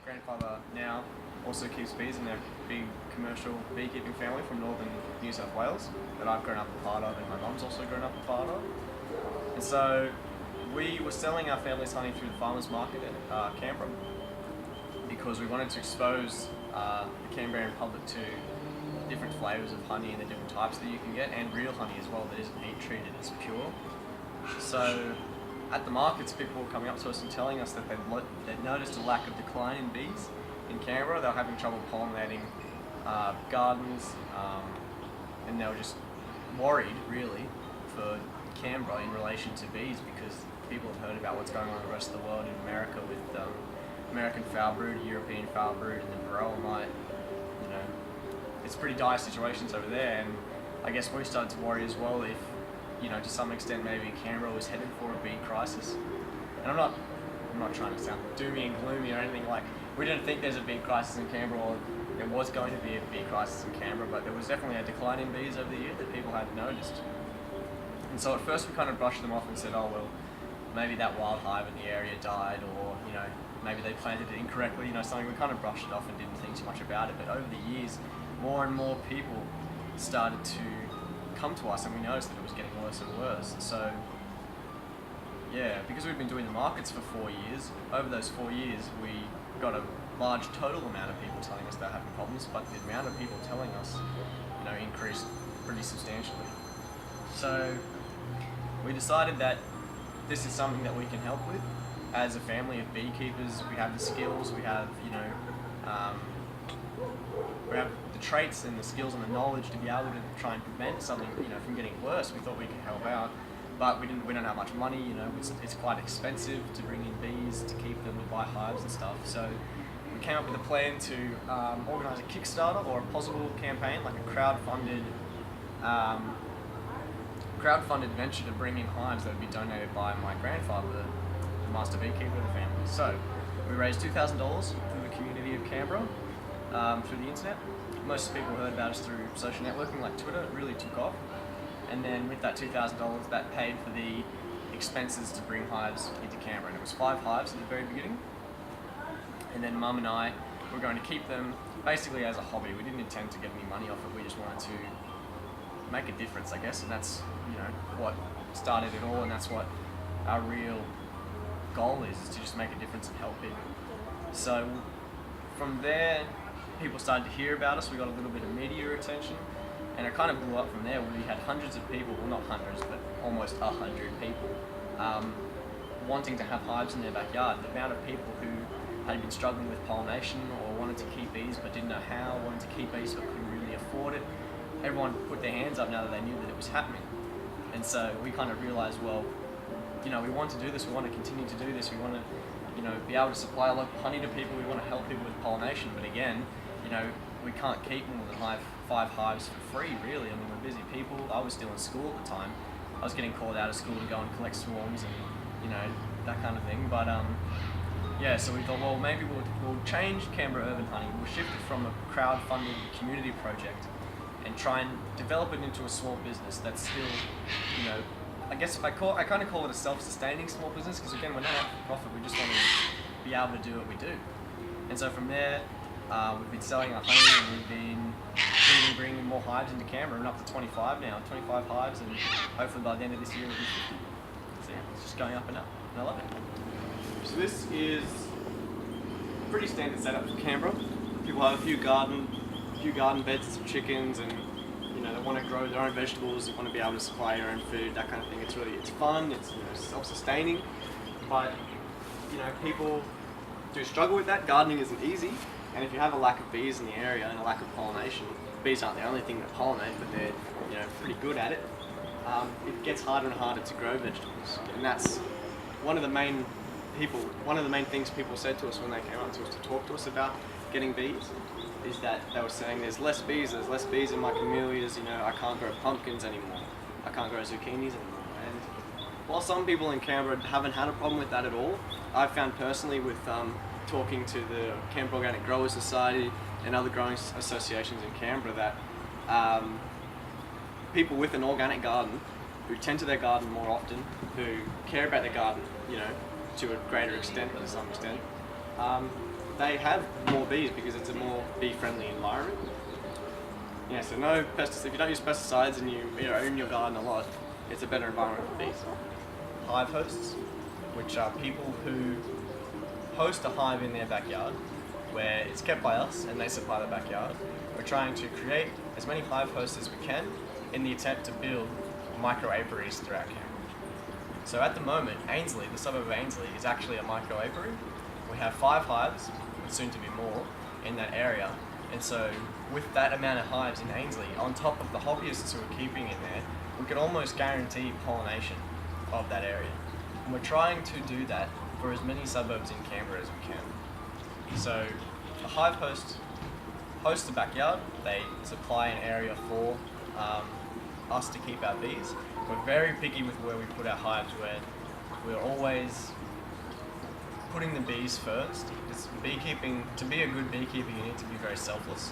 grandfather now also keeps bees in a big commercial beekeeping family from northern New South Wales that I've grown up a part of and my mum's also grown up a part of. And so we were selling our family's honey through the farmers market at Canberra because we wanted to expose the Canberran public to different flavours of honey and the different types that you can get, and real honey as well that isn't heat treated, it's pure. So at the markets, people were coming up to us and telling us that they'd noticed a lack of decline in bees in Canberra. They were having trouble pollinating gardens, and they were just worried really for Canberra in relation to bees, because people have heard about what's going on in the rest of the world in America with American foul brood, European foul brood, and the varroa mite. You know, it's pretty dire situations over there, and I guess we started to worry as well if, you know, to some extent maybe Canberra was headed for a bee crisis. And I'm not trying to sound doomy and gloomy or anything. Like, we didn't think there's a bee crisis in Canberra, or there was going to be a bee crisis in Canberra, but there was definitely a decline in bees over the year that people had noticed. And so at first we kind of brushed them off and said, oh well, maybe that wild hive in the area died, or, you know, maybe they planted it incorrectly, you know, something. We kind of brushed it off and didn't think too much about it. But over the years, more and more people started to come to us, and we noticed that it was getting worse and worse. So yeah, because we've been doing the markets for 4 years, over those 4 years we got a large total amount of people telling us they're having problems, but the amount of people telling us, you know, increased pretty substantially. So we decided that this is something that we can help with. As a family of beekeepers, we have the skills, we have, you know, we have the traits and the skills and the knowledge to be able to try and prevent something, you know, from getting worse. We thought we could help out, but we don't have much money. You know, it's quite expensive to bring in bees, to keep them, to buy hives and stuff. So we came up with a plan to organise a Kickstarter or a possible campaign, like a crowdfunded venture to bring in hives that would be donated by my grandfather, the master beekeeper of the family. So we raised $2,000 from the community of Canberra through the internet. Most people heard about us through social networking like Twitter. It really took off. And then with that $2,000, that paid for the expenses to bring hives into Canberra. And it was 5 hives at the very beginning. And then Mum and I were going to keep them basically as a hobby. We didn't intend to get any money off it. We just wanted to make a difference, I guess. And that's, you know, what started it all. And that's what our real goal is to just make a difference and help people. So from there, people started to hear about us. We got a little bit of media attention, and it kind of blew up from there. We had hundreds of people, well not hundreds, but almost 100 people wanting to have hives in their backyard. The amount of people who had been struggling with pollination or wanted to keep bees but didn't know how, wanted to keep bees but couldn't really afford it. Everyone put their hands up now that they knew that it was happening. And so we kind of realized, well, you know, we want to do this, we want to continue to do this, we want to, you know, be able to supply local honey to people, we want to help people with pollination, but again, you know, we can't keep more than 5 hives for free, really. I mean, we're busy people. I was still in school at the time. I was getting called out of school to go and collect swarms and, you know, that kind of thing. But yeah, so we thought, well, maybe we'll change Canberra Urban Honey. We'll shift it from a crowd-funded community project and try and develop it into a small business that's still, you know, I guess I kind of call it a self-sustaining small business, because again, we're not out for profit. We just want to be able to do what we do. And so from there, we've been selling our honey, and we've been bringing more hives into Canberra, and up to 25 now, 25 hives, and hopefully by the end of this year it'll be 50. So yeah, it's just going up and up, and I love it. So this is a pretty standard setup for Canberra. People have a few garden beds, some chickens, and you know, they want to grow their own vegetables, they want to be able to supply their own food, that kind of thing. It's fun, it's, you know, self-sustaining, but you know, people do struggle with that. Gardening isn't easy, and if you have a lack of bees in the area and a lack of pollination, bees aren't the only thing that pollinate, but they're, you know, pretty good at it. It gets harder and harder to grow vegetables, and that's one of the main things people said to us when they came up to us to talk to us about getting bees, is that they were saying there's less bees in my camellias, you know, I can't grow pumpkins anymore, I can't grow zucchinis anymore. And while some people in Canberra haven't had a problem with that at all, I've found personally with talking to the Canberra Organic Growers Society and other growing associations in Canberra that people with an organic garden, who tend to their garden more often, who care about their garden, you know, to a greater extent, to some extent, they have more bees because it's a more bee-friendly environment. Yeah, so no pesticides. If you don't use pesticides and you own your garden a lot, it's a better environment for bees. Hive hosts, which are people who host a hive in their backyard, where it's kept by us and they supply the backyard. We're trying to create as many hive hosts as we can in the attempt to build micro apiaries throughout Canberra. So at the moment, Ainslie, the suburb of Ainslie, is actually a micro apiary. We have 5 hives, and soon to be more, in that area. And so with that amount of hives in Ainslie, on top of the hobbyists who are keeping in there, we could almost guarantee pollination of that area. And we're trying to do that for as many suburbs in Canberra as we can. So a hive hosts the backyard. They supply an area for us to keep our bees. We're very picky with where we put our hives, where we're always putting the bees first. Because beekeeping, to be a good beekeeper, you need to be very selfless,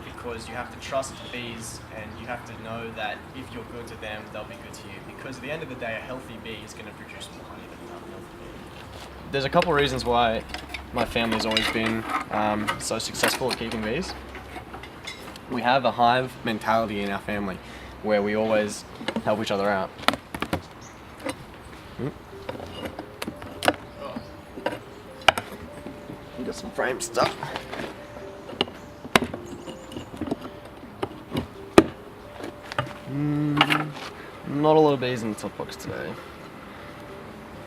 because you have to trust bees and you have to know that if you're good to them, they'll be good to you. Because at the end of the day, a healthy bee is going to produce more honey than an unhealthy bee. There's a couple of reasons why my family's always been so successful at keeping bees. We have a hive mentality in our family where we always help each other out. You got some frame stuff. Not a lot of bees in the top box today.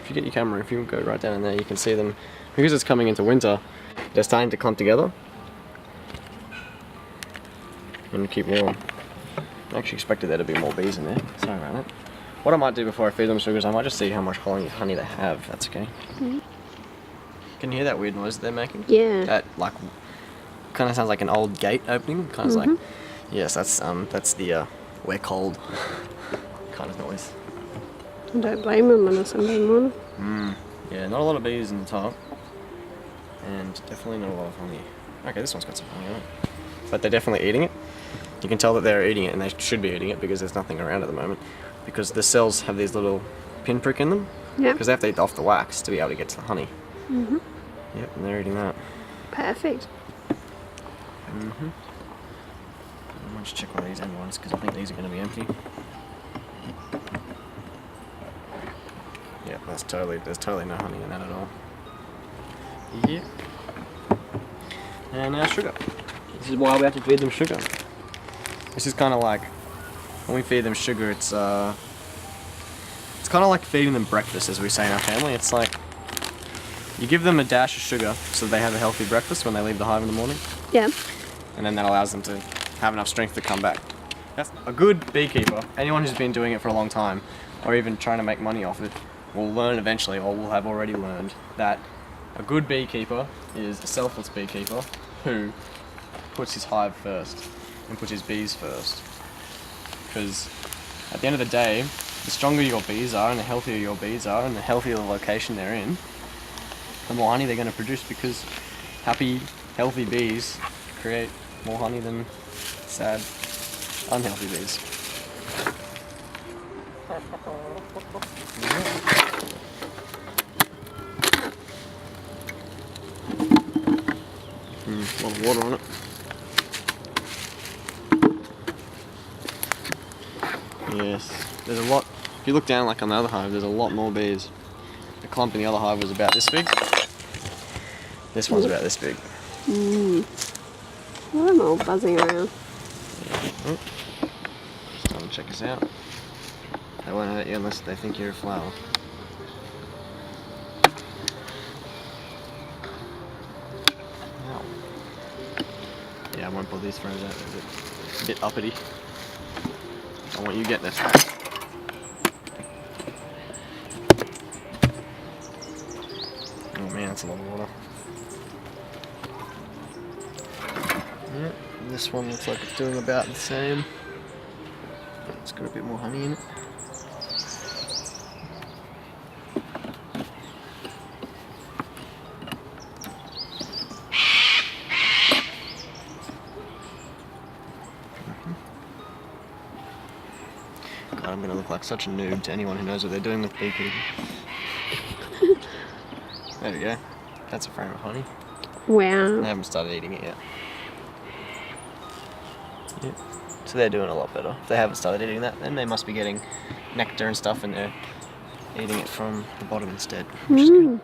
If you get your camera, if you go right down in there, you can see them. Because it's coming into winter, they're starting to clump together and keep warm. I actually expected there to be more bees in there. Sorry about that. What I might do before I feed them sugar is I might just see how much honey they have. That's okay. Mm-hmm. Can you hear that weird noise that they're making? Yeah. That like kind of sounds like an old gate opening. Kind of like, yes, that's the we're cold kind of noise. I don't blame them on a Sunday morning. Yeah, not a lot of bees in the top, and definitely not a lot of honey. Okay, this one's got some honey on it, but they're definitely eating it. You can tell that they're eating it, and they should be eating it because there's nothing around at the moment. Because the cells have these little pinprick in them. Yeah. Because they have to eat off the wax to be able to get to the honey. Mhm. Yep, and they're eating that. Perfect. Mhm. I'll just check one of these end ones because I think these are going to be empty. Yep, there's totally no honey in that at all. Yep. And now sugar. This is why we have to feed them sugar. This is kind of like, when we feed them sugar, it's kind of like feeding them breakfast, as we say in our family. It's like, you give them a dash of sugar so they have a healthy breakfast when they leave the hive in the morning. Yeah. And then that allows them to have enough strength to come back. That's a good beekeeper. Anyone who's been doing it for a long time, or even trying to make money off it, will learn eventually, or will have already learned, that a good beekeeper is a selfless beekeeper who puts his hive first and puts his bees first. Because at the end of the day, the stronger your bees are and the healthier your bees are and the healthier the location they're in, the more honey they're going to produce, because happy, healthy bees create more honey than sad, unhealthy bees. A lot of water on it. Yes, there's a lot. If you look down like on the other hive, there's a lot more bees. The clump in the other hive was about this big. This one's about this big. Well, I'm all buzzing around. Yeah. Come and check us out. They won't hurt you unless they think you're a flower. Ow. Yeah, I won't pull these throws out. They're a bit uppity. I want you getting it. Oh man, that's a lot of water. Yep, this one looks like it's doing about the same. It's got a bit more honey in it. God, I'm going to look like such a noob to anyone who knows what they're doing with beekeeping. There we go. That's a frame of honey. Wow. They haven't started eating it yet. Yep. So they're doing a lot better. If they haven't started eating that, then they must be getting nectar and stuff, and they're eating it from the bottom instead, which is good.